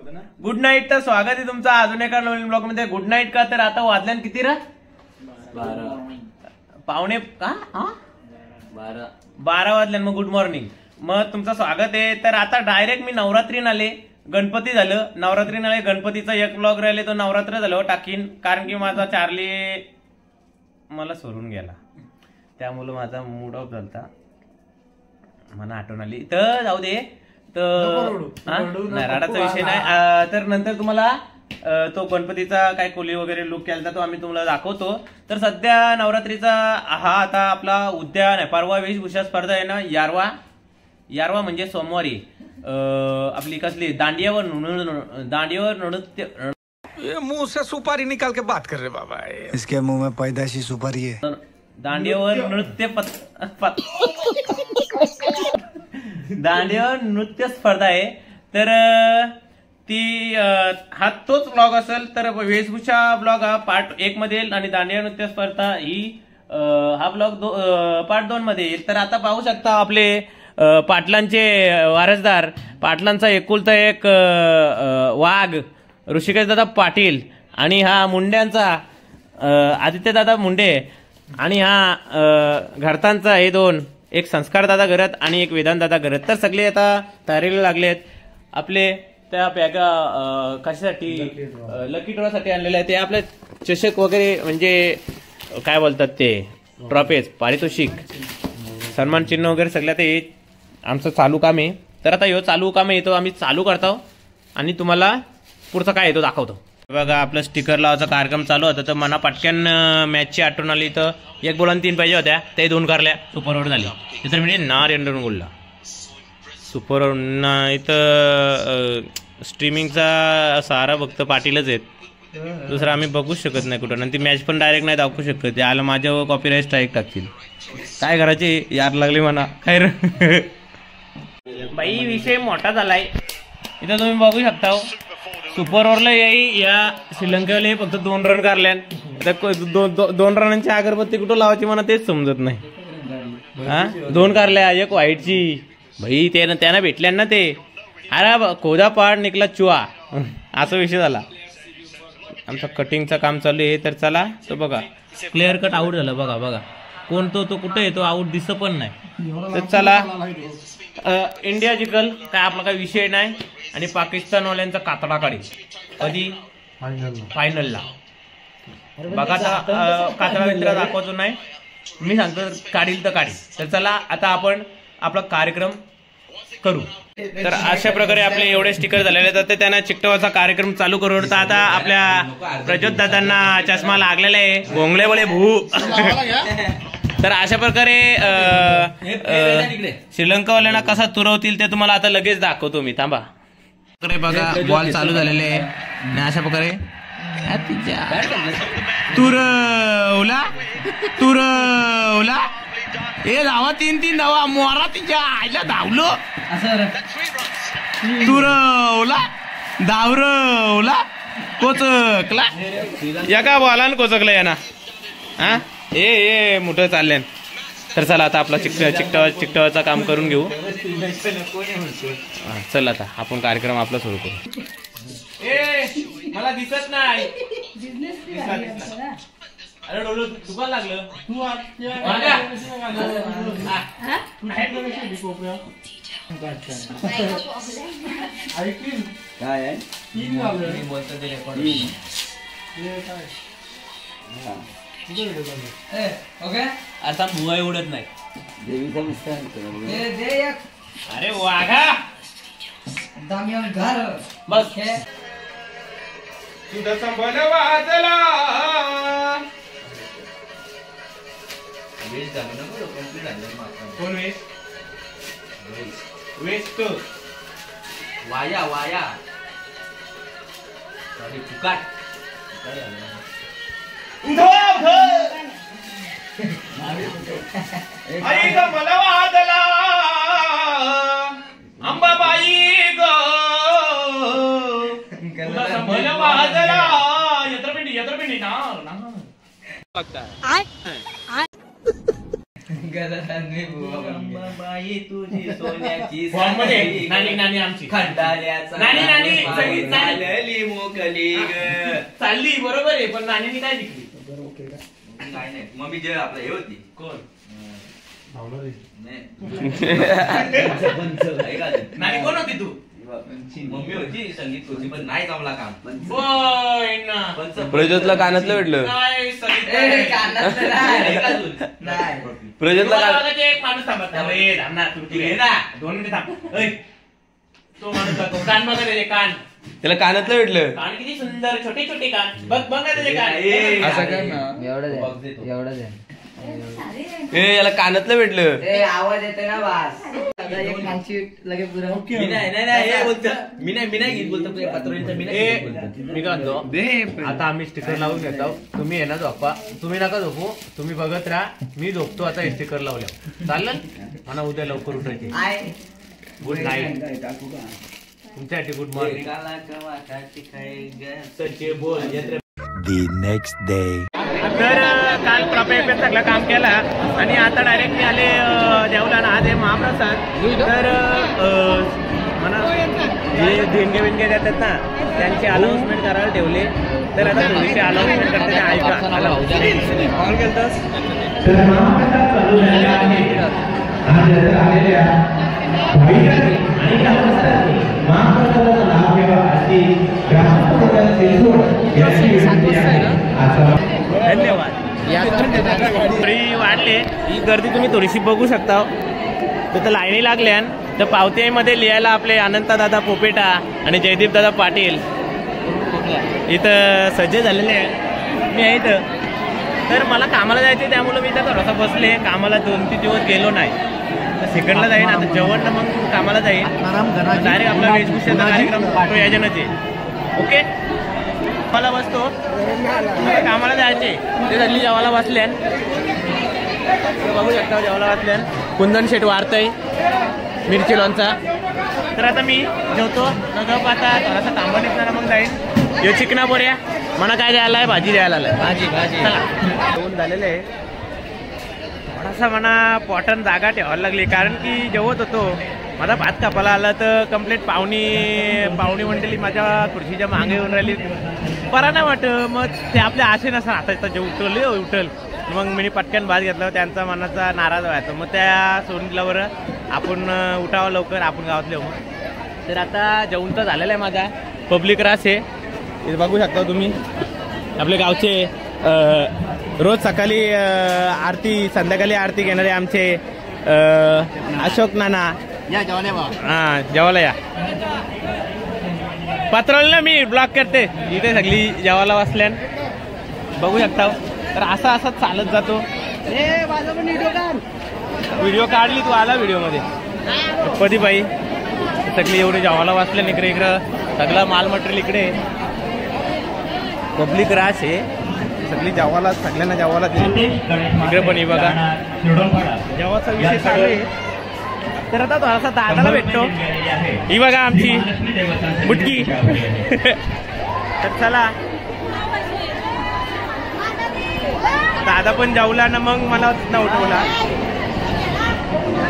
Good night. तर स्वागत आहे तुमचं अजून एका नवीन ब्लॉग मध्ये. गुड नाईट का तर आता वाजल्यान किती रा 12 का 12 वाजल्यान. मग गुड मॉर्निंग. मग तुमचं स्वागत आहे. तर आता डायरेक्ट मी नवरात्रीन आले, गणपती झालं, नवरात्रीन आले, गणपतीचा एक ब्लॉग राहिले तो नवरात्र झालं टाकीन, कारण की माझा चार्ली मला सोडून गेला, त्यामुळे माझा मूड ऑफ झालता, मला आठवण आली. तर जाऊ दे, तर राडाचा विषय नाही. तर नंतर तुम्हाला तो गणपतीचा काय कोली वगैरे लुक केला तो आम्ही तुम्हाला दाखवतो. तर सध्या नवरात्रीचा हा आता आपला उद्यान आहे, परवा वेशभूषा स्पर्धा आहे ना, यारवा म्हणजे सोमवारी आपली कसली दांडियावर नृत्य. ये मुंह से सुपारी निकाल के बात कर रहे बाबा, इसके मुंह में पैदाशी सुपारी है. दांडियावर नृत्य स्पर्धा आहे. तर ती हा तोच ब्लॉग असेल. तर वेशभूषा ब्लॉग हा पार्ट 1 मध्ये येईल आणि दांडिया नृत्य स्पर्धा ही हा ब्लॉग पार्ट 2 मध्ये येईल. तर आता पाहू शकता आपले पाटलांचे वारसदार, पाटलांचा एकुलता एक वाघ ऋषिकेश दादा पाटील, आणि हा मुंड्यांचा आदित्य दादा मुंडे, आणि हा घरतांचा हे दोन, एक संस्कार दादा घरत आणि एक वेदांत दादा घरत. तर सगळे आता तयारीला लागलेत. आपले त्या बॅगा कशासाठी लकी ड्रॉसाठी आणलेले आहे, ते आपले चषक वगैरे म्हणजे काय बोलतात ते ट्रॉफीज, पारितोषिक, सन्मान चिन्ह वगैरे सगळ्यात ते आमचं चालू काम आहे. तर आता ह्यो चालू काम येतो, आम्ही चालू करतो आणि तुम्हाला पुढचं काय येतो दाखवतो. बघा आपलं स्टिकर लावायचा कार्यक्रम चालू होता, तर मना पटक्यान मॅचची आठवण आली. तर 1 बॉल आणि 3 पाहिजे होत्या, ते 2 करल्या, सुपर ओव्हर झाली. तर म्हणजे नार एंडरून बोलला सुपर ओव्हर. इथं स्ट्रीमिंगचा सारा फक्त पाटीलच आहेत, दुसरं आम्ही बघूच शकत नाही कुठं, आणि ती मॅच पण डायरेक्ट नाही दाखवू शकत, याला माझ्यावर कॉपीराईट स्ट्राईक टाकतील. काय करायचे यार लागले म्हणा. काय रे बाई, विषय मोठा झालाय. इथं तुम्ही बघू शकता सुपर ओव्हरला या श्रीलंकेवाले फक्त 2 रन काढल्या. 2 रनांची अगरबत्ती कुठं लावायची मला तेच समजत नाही. हा 2 कारल्या, एक व्हाईटची. भाई त्यांना भेटल्या ना ते, अरे खोदा पाड निकला चुआ, असा विषय झाला. आमचं कटिंगचं काम चालू आहे. तर चला, तो बघा क्लिअर कट आऊट झालं. बघा कोण तो कुठे येतो, आऊट दिसत पण नाही. तर चला, इंडिया जिंकल काय आपला काही विषय नाही, आणि पाकिस्तानवाल्यांचा कातडा काढी कधी फायनलला. बघा कातडा मित्र दाखवायचो नाही, मी सांगतो काढील तर काढील. तर चला आता आपण आपला कार्यक्रम करू. तर अशा प्रकारे आपले एवढे स्टिकर झालेले आहेत, तर त्यांना चिकटवाचा कार्यक्रम चालू करू. तर आता आपल्या प्रज्योत दादांना चष्मा लागलेला आहे, भोंगले बोले भू. तर अशा प्रकारे श्रीलंकावाल्यांना कसा तुरवतील ते तुम्हाला आता लगेच दाखवतो मी, थांबा. बघा बॉल चालू झालेले आहे, आणि अशा प्रकारे तुरवला हे धावा 3-3 धावा, मोरा तिच्या आईला धावलो, तुरवला धावरवला, कोचकला, एका बॉलान कोचकला यांना. हा ए मोठं चालले. तर चला आता आपला चिकटवाचं काम करून घेऊ. चल आता आपण कार्यक्रम आपला सुरू करू. मला दिसत नाही, अरे डोळं दुखायला लागलं. काय आहे आता भुवा उडत नाही. देवीचा विस्तार. अरे वाघा बस तुझा संबल वाजला. कोण वेस्ट वाया फुकाट आई ग मला वाजला अंबाबाई ग मला वाजला. यत्रपिंडी ना बाई तुझी सोन्याची नानी आमची खंडाल्याचा नानी मोकली चालली बरोबर आहे, पण नानीने काय शिकली? काय नाही मम्मी जे आपलं हे होती कोण? नानी कोण होती तू? मम्मी होती संगीत होती, पण नाही जमला काम. प्रज्योतला कानातलं भेटलं. प्रज्योतला एक माणूस थांबत दोन मिनिट थांब. तो माणूस जातो कान बघा त्याचे कान. त्याला कानातलं भेटलं. कान किती सुंदर छोटे छोटे कान. बघ बघ ना त्याचे कान. असं काय ना एवढंच आहे. याला कानातलं भेटलं. आवाज येतो ना वास. लगे पुरा मी नाही घेत बोलतो मी काय म्हणतो, आता आम्ही स्टिकर लावून घेतो. तुम्ही आहे ना झोपा, तुम्ही नका झोपू, तुम्ही बघत राहा. मी झोपतो आता स्टिकर लावल्या. चालेल मला उद्या लवकर उठायचे. Good night. तुमच्यासाठी good morning. The next day. तर काल प्रॉपर सगळं काम केला आणि आता डायरेक्ट मी आले देवला ना. आज आहे महाप्रसाद. तर म्हणा जे देणगे बिणगे देतात ना त्यांची अनाउन्समेंट करायला ठेवले. तर आता थोडीशी अनाउन्समेंट करते ऐका. कॉल केलतास? धन्यवाद. थोडी वाढले ही गर्दी तुम्ही थोडीशी बघू शकता. तर लाईनी लागल्या. तर पावत्यामध्ये लिहायला आपले अनंतदादा पोपेटा आणि जयदीपदादा पाटील इथं सज्ज झालेले आहे. मी आहे इथं. तर मला कामाला जायचे त्यामुळे मी इथं थोडासा बसले. कामाला 2-3 दिवस गेलो नाही. तर सेकंडला जाईन आता जेवण मग कामाला जाईन. डायरेक्ट आपला वेशभूषेचा कार्यक्रम तो योजनाचे. ओके मला बसतो. कामाला जायचे ते सगळी जेवायला बसल्यान. बघू शकता जेवायला बसल्यान. कुंदन शेट वाढतंय मिरची लोणचा. तर आता मी जेवतो न गप. आता थोडासा तांबा निघणार मग जाईन. यो चिकना बोऱ्या मला काय द्यायला आहे? भाजी द्यायला आहे. भाजी चला जेवण झालेलं आहे. थोडासा म्हणा पॉटन जागा ठेवायला लागली कारण की जेवत होतो. माझा भात कापायला आला तर कम्प्लीट पाहुणी मंडळी माझ्या खुर्चीच्या मागे येऊन राहिली. बरा नाही वाटत. मग ते आपल्या आशे नसतात आता जे उठल मग मी पटकन भात घेतला. त्यांचा मनाचा नाराज व्हायचा. मग त्या सोडल्यावर आपण उठावं लवकर आपण गावातले हो. तर आता जेवण तर झालेलं आहे माझा. पब्लिक रास आहे हे बघू शकता तुम्ही. आपले गावचे रोज सकाळी आरती संध्याकाळी आरती घेणारे आमचे अशोक नाना. हां जेवायला या. पत्रला मी ब्लॉक करते इथे सगळी जेवायला बसल्यान बघू शकता. तर असा चालत जातो. व्हिडिओ काढली तू आला व्हिडिओमध्ये कधी बाई. सगळी एवढी जेवायला बसल्या इकडं सगळं माल मटेरियल इकडे. पब्लिक राश आहे सगळी जेवायला सगळ्यांना जेवायला इकडे पण ही बघा जेवायचा विषय चालू आहे. तर आता थोडासा दादाला भेटतो. ही बघा आमची बुटकी. तर चला दादा पण जेवला ना मग मला उठवला.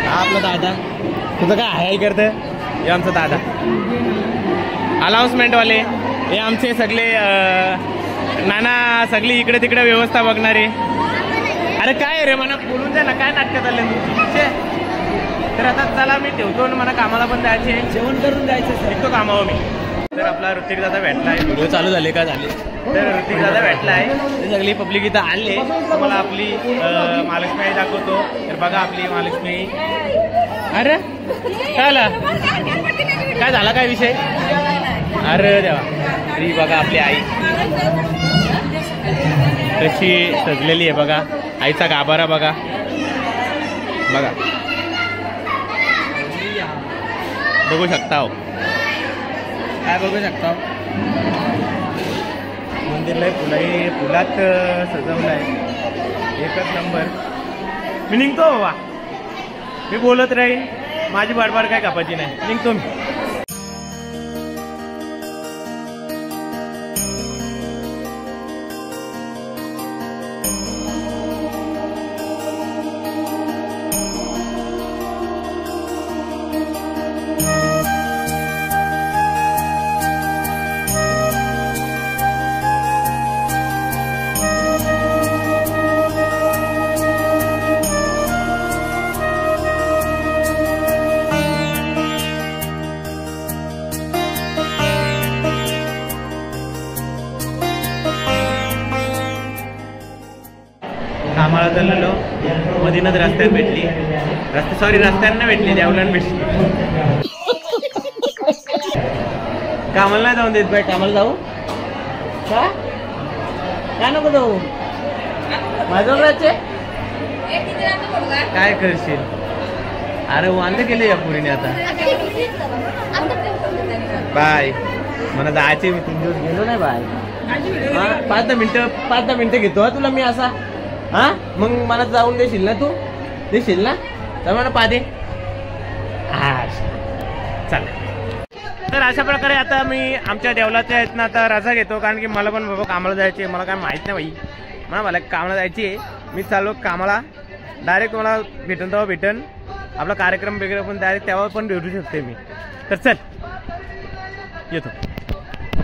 हा आपला दादा. तुझं काय हाय करतं? हे आमचा दादा अनाउन्समेंटवाले. हे आमचे सगळे नाना सगळी इकडे तिकडे व्यवस्था बघणारे. अरे काय रे मला बोलून द्या ना काय नाटकात आले तुमचे. तर आता चला मी ठेवतो आणि मला कामाला पण जायचे. जेवण करून जायचं निघतो कामावर मी. तर आपला ऋतिक दादा भेटला आहे. व्हिडिओ चालू झाले का झाले. तर ऋतिक दादा भेटला आहे. ते सगळी पब्लिक इथं आले. मला आपली महालक्ष्मी दाखवतो. तर बघा आपली महालक्ष्मी. अरे काय झाला काय विषय? अरे देवा. ही बघा आपली आई कशी सजलेली आहे बघा. आईचा गाभारा बघा बघा बघू शकता हो. काय बघू शकता मंदिरला फुलात सजवलं आहे. एकच नंबर. मी निघतो बाबा. मी बोलत राहीन. माझी बाडबाड काय कापायची नाही. निघतो मी. चालत चाललेलो मधीनच रस्त्यात भेटली रस्त्यानं भेटली देवलान भेटली. कामाला नाही जाऊन देत बाई. कामाला जाऊ का नको जाऊ माझ्याकडे काय करशील. अरे वांदे केले या पुरीने आता. बाय मला जायचे मी 3 दिवस गेलो नाही बाय. 5-10 मिनिटं घेतो तुला मी असा. हा मग मला जाऊन देशील ना. तू देशील ना तर मला पादे. हा चल. तर अशा प्रकारे आता मी आमच्या देवलाच्या आहेत ना आता रजा घेतो. कारण की मला पण बाबा कामाला जायचे. मला काय माहित नाही बाई. मला कामाला जायची आहे. मी चाललो कामाला. डायरेक्ट मला भेटून तेव्हा भेटन. आपला कार्यक्रम वगैरे पण डायरेक्ट तेव्हा पण भेटू शकते मी. तर चल येतो.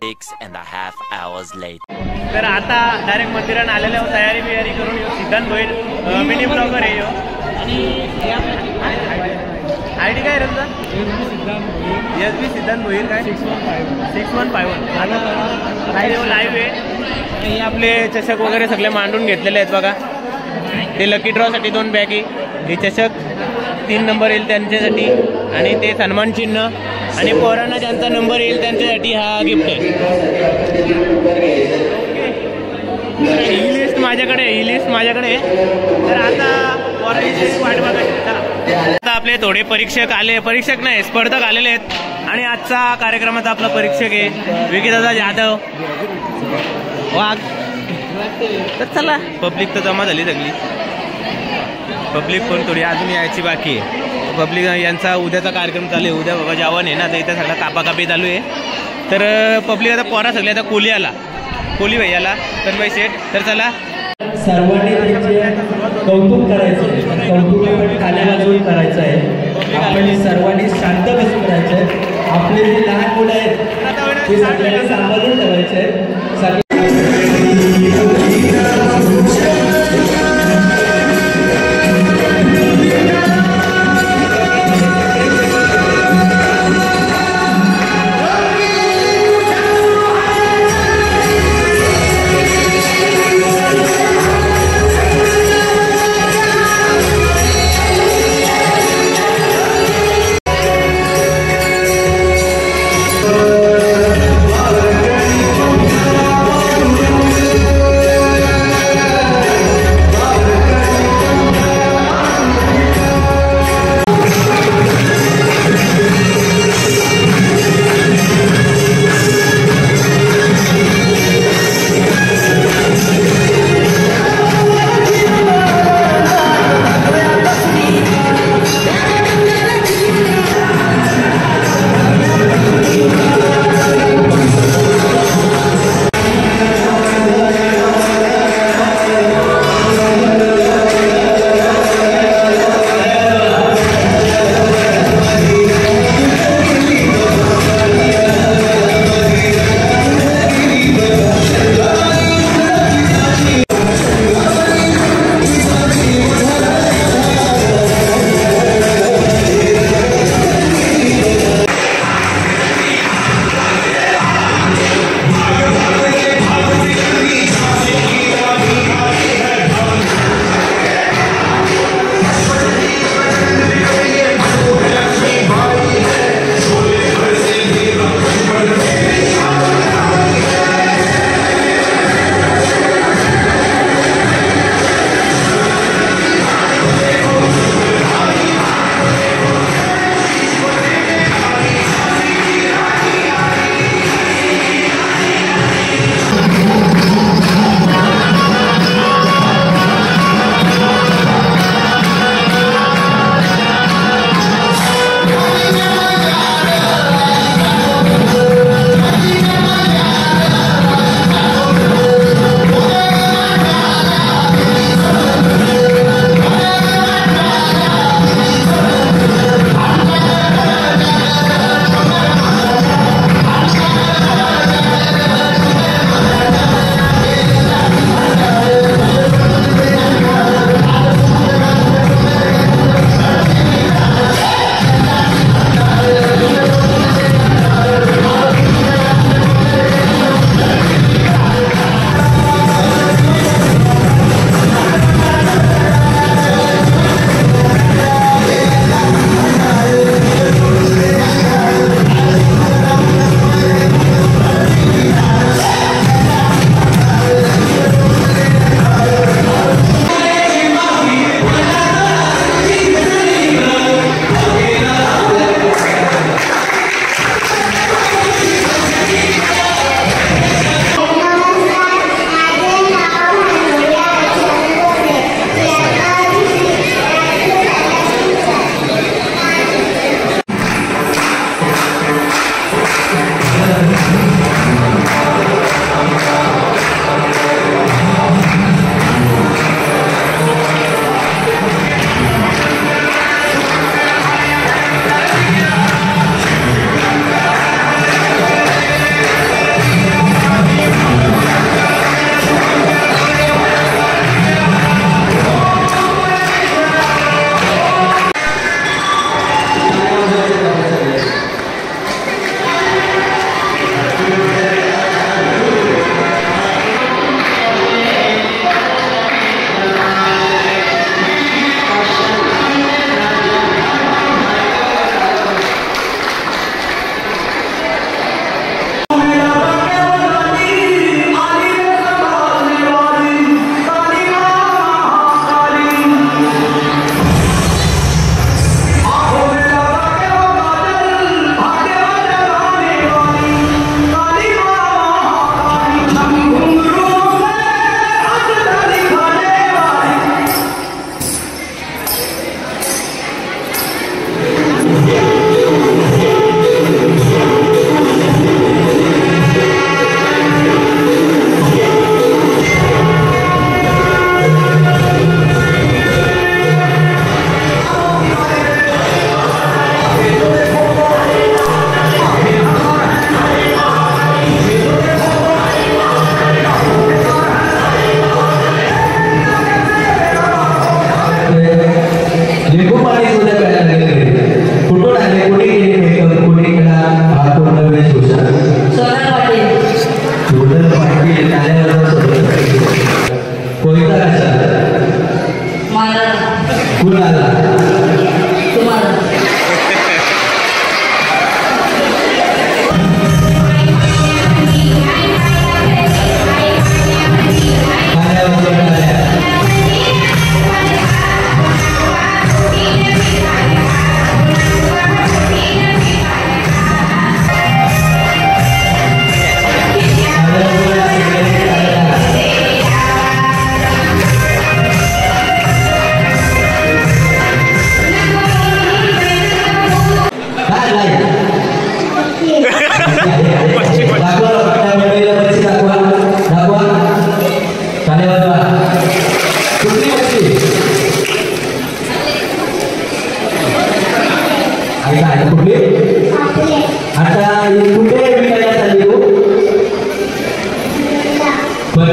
6.5 hours later. तर आता डायरेक्ट मंदिरात आलेल्या तयारी बियारी करून येऊ. सिद्धांत भोईर मिनी ब्लॉगर आहे आणि ID काय रे तुझा. SB सिद्धांत भोईर काय 6151. आता लाईव्ह आहे. हे आपले चषक वगैरे सगळे मांडून घेतलेले आहेत बघा. ते लकी ड्रॉसाठी 2 बॅगी. हे चषक 3 नंबर येईल त्यांच्यासाठी आणि ते सन्मान चिन्ह आणि पोरांना ज्यांचा नंबर येईल त्यांच्यासाठी हा गिफ्ट आहे. ही लिस्ट माझ्याकडे. तर आता पोरांची वाट बघायची. आता आपले थोडे परीक्षक नाही स्पर्धक आलेले आहेत. आणि आजचा कार्यक्रमाचा आपला परीक्षक आहे विकीदादा जाधव वाघ. तर चला पब्लिक तर जमा झाली सगळी. पब्लिक पण थोडी अजून यायची बाकी आहे. पब्लिक यांचा उद्याचा कार्यक्रम चालू आहे. उद्या बाबा जेवण आहे ना तर इथं सगळा कापाकापी चालू आहे. तर पब्लिक आता पोरा सगळे आता कोली भैयाला तन्मय शेठ. तर चला सर्वांनी त्यांचे कौतुक करायचं. कौतुक खाल्या बाजून करायचं आहे. आपण सर्वांनी शांत बसून करायचं आहे. आपले जे लहान मुलं आहेत ते सगळ्यांनी सांभाळून ठेवायचे आहेत.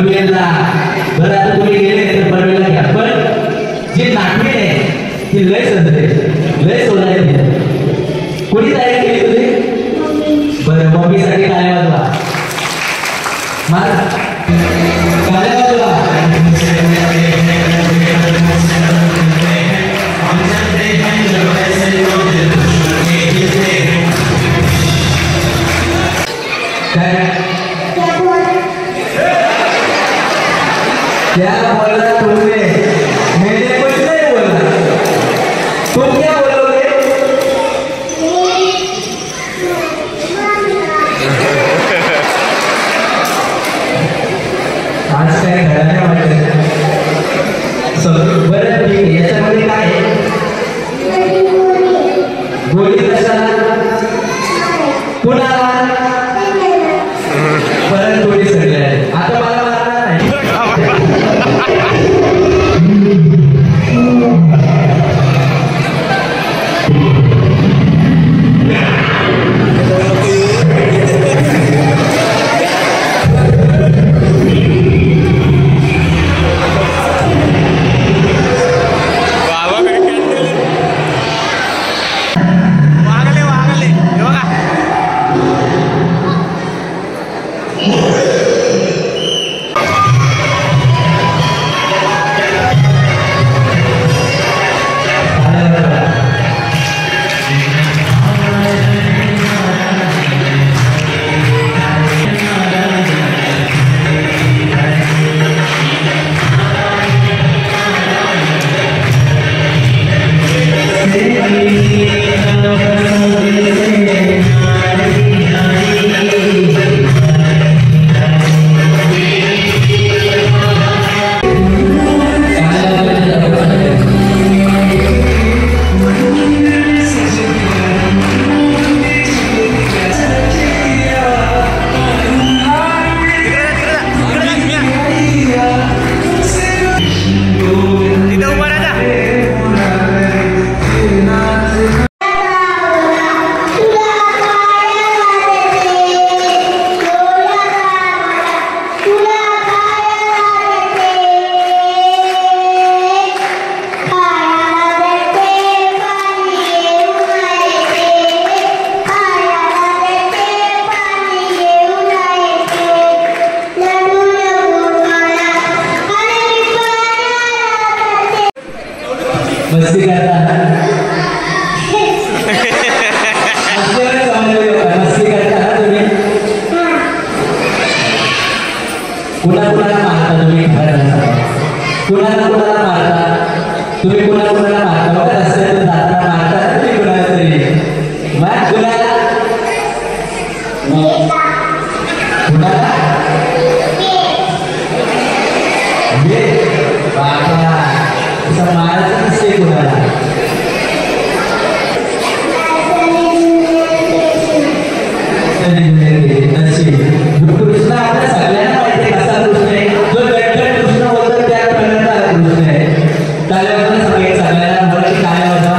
पनवेलला. बरं आता तुम्ही गेले तर पनवेलला घ्या, पण जी नाटके आहे ती लय सजले, लय सोडायला कोणी तयारी केली तुम्ही? बरं मम्मीसाठी काय वाजवा मला काय वाजवा. क्या बोला तुमने? मैंने कुछ नहीं बोला. तुम क्या बोलोगे? आज काय घराने वाटत बरं ठीक आहे. याच्यामध्ये काय आहे? गोळी कशाला? कुणाला? परत गोळी सगळे आहे. आता मला मारणार नाही. मस्ती करता मस्ती करता ना तुम्ही. कुणाला मारता तुम्ही? कुणाला मारता तुम्ही? कुणाला मारता? बघा रस्त्यातून जाताना मारता तुम्ही कुणाला तरी. मग कुणाला मारायचं नसते कुणाला. कृष्ण आपल्या सगळ्यांना माहिती कसा कृष्ण आहे. जो गटगट कृष्ण बोलतो त्या प्रकारचा कृष्ण आहे. त्याला सगळ्यांना बोलायची काय होता.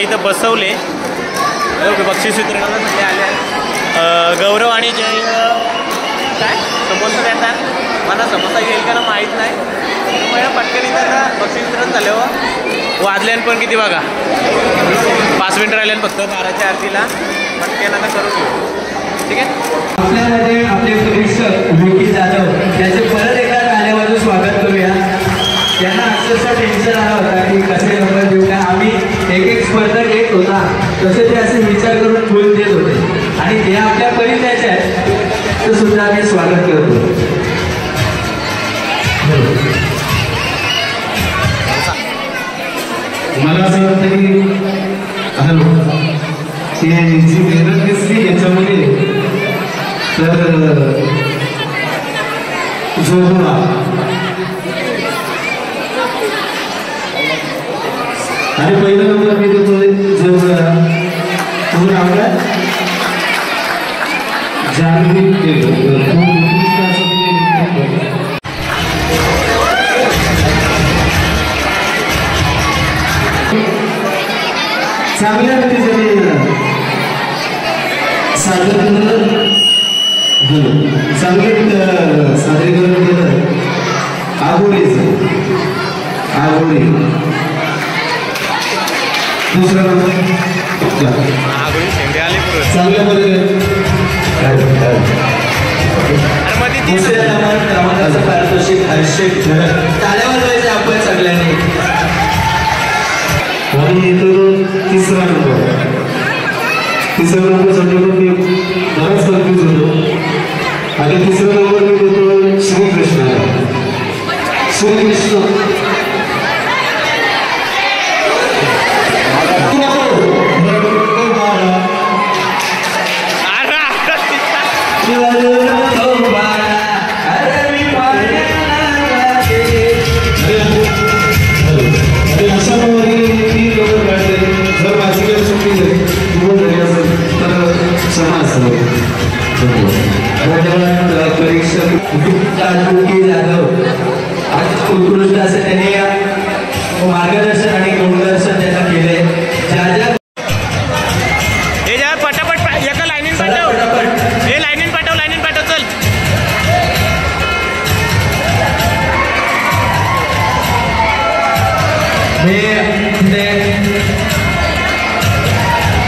इथं बसवले बक्षीस वितरणाला सगळे आले आहेत. गौरव आणि जय काय समोसा देतात मला समोसा घेईल का ना माहीत नाही त्यामुळे पटकन इथं बक्षीस वितरण झालं. वाजल्यान पण किती बघा 5 मिनिटं राहिले फक्त 12च्या आरतीला पटकन आता करून घेऊ ठीक आहे. आपल्यामध्ये आपले परीक्षक विकी जाधव त्याचे परत एकदा ताल्यावाजून स्वागत करूया. त्यांना अक्षरशः टेन्शन आला होता की कसे नंबर देऊ का. आम्ही एक एक स्पर्धक येत होता तसे ते असे विचार करून फुल देत होते आणि ते आपल्या परिचयाचे आहेत तर सुद्धा आम्ही स्वागत करतो. मला असं वाटतं की जी मेहनत दिसली याच्यामध्ये तर जोडा आणि पहिला नंबर मी देतोय जोडा तुझं नाव काय जागृत चांगल्या रीतीने सादरीकरण केलं. आगोळी दुसरा नंबर चांगल्या क्रमांकाचं पारितोषिक हर्षित ताल्यावर जायचं आपण सगळ्यांनी. आणि इथं तिसरा नंबरसाठी पण मी बराच कन्फ्यूज होतो आणि तिसरा नंबर मी देतो श्रीकृष्ण. उत्कृष्ट असं त्यांनी मार्गदर्शन आणि गुणदर्शन त्यांना केले. ज्या पटापट एका लाईनीन पाठव हे लाईनीन पाठव चल.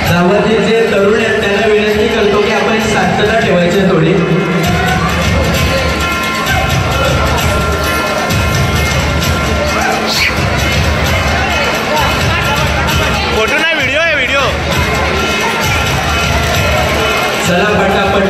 गावातील जे तरुण आहेत त्यांना विनंती करतो की आपण शांतता ठेवायची थोडी. फोटो नाही व्हिडिओ आहे व्हिडिओ. चला पटापट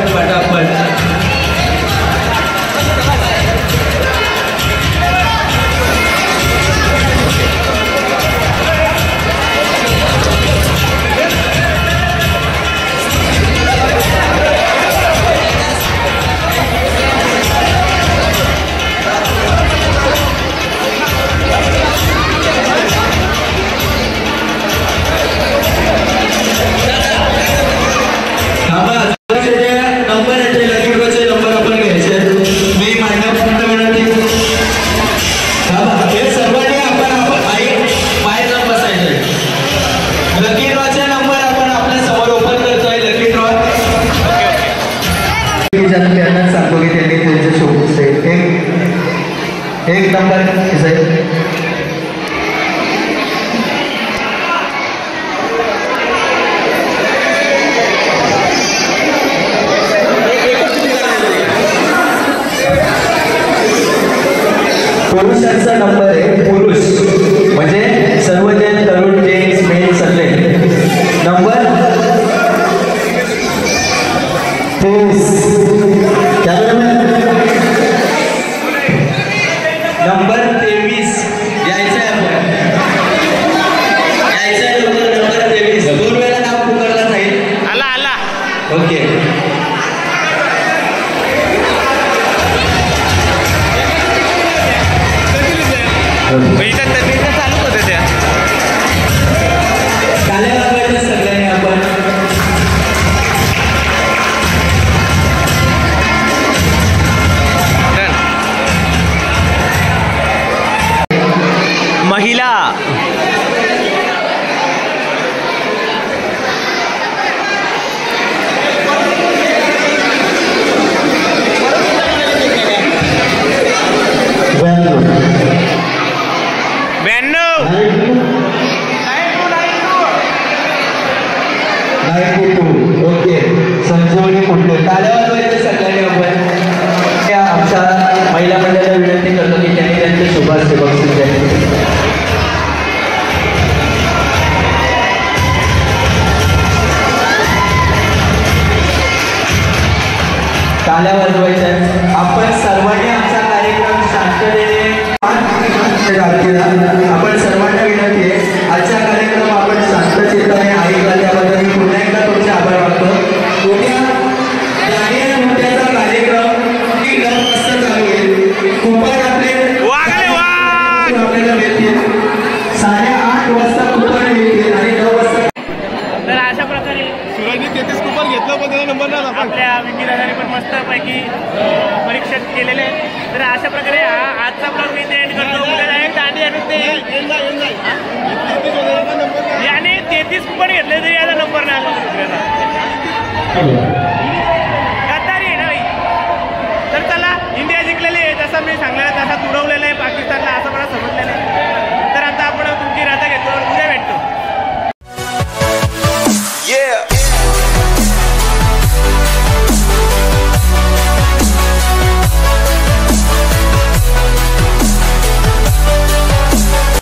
नंबर साहेब. पुरुषांचा नंबर आहे, पुरुष म्हणजे सर्व जे तरुण जेंट्स मेल सगळे. नंबर 23. नंबर 23 यायचंय आपण, यायचंय नंबर 23. 2 वेळा नाव पुकारला जाईल. आला आला. ओके. चालूच होते त्या टाळ्या वाजवायच्या सगळ्यांनी आपण. महिला ओके. संजीवनी कुठले टाळ्या वाजवायच्या सगळ्यांनी आपण. त्या आमच्या महिला मंडळाला विनंती करतो की त्यांनी त्यांचे शुभाशय बक्षीस द्यावे. टाळ्या वाजवायच्या. आपण सर्वांनी आमचा कार्यक्रम शांततेने आपण सर्वांना विनंती आहे आजचा कार्यक्रम आपण शांतचित्ताने ऐकला त्याबद्दल मी पुन्हा एकदा तुमचे आभार मानतो. उद्या दांडिया नृत्याचा कार्यक्रम 9 वाजता चालू होईल. कुपन आपल्याला मिळतील. 8:30 वाजता कुपन मिळतील आणि 9 वाजता. तर अशा प्रकारे कुपन घेतलं पण त्याचा नंबर नाही. आपल्या विकीदारांनी पण मस्तपैकी परीक्षण केलेले आहे. तर अशा प्रकारे आजचा ब्लॉग मी इथे एंड करतो. दांडिया नृत्य याने 33 कुपन घेतले तरी याचा नंबर नाही आला.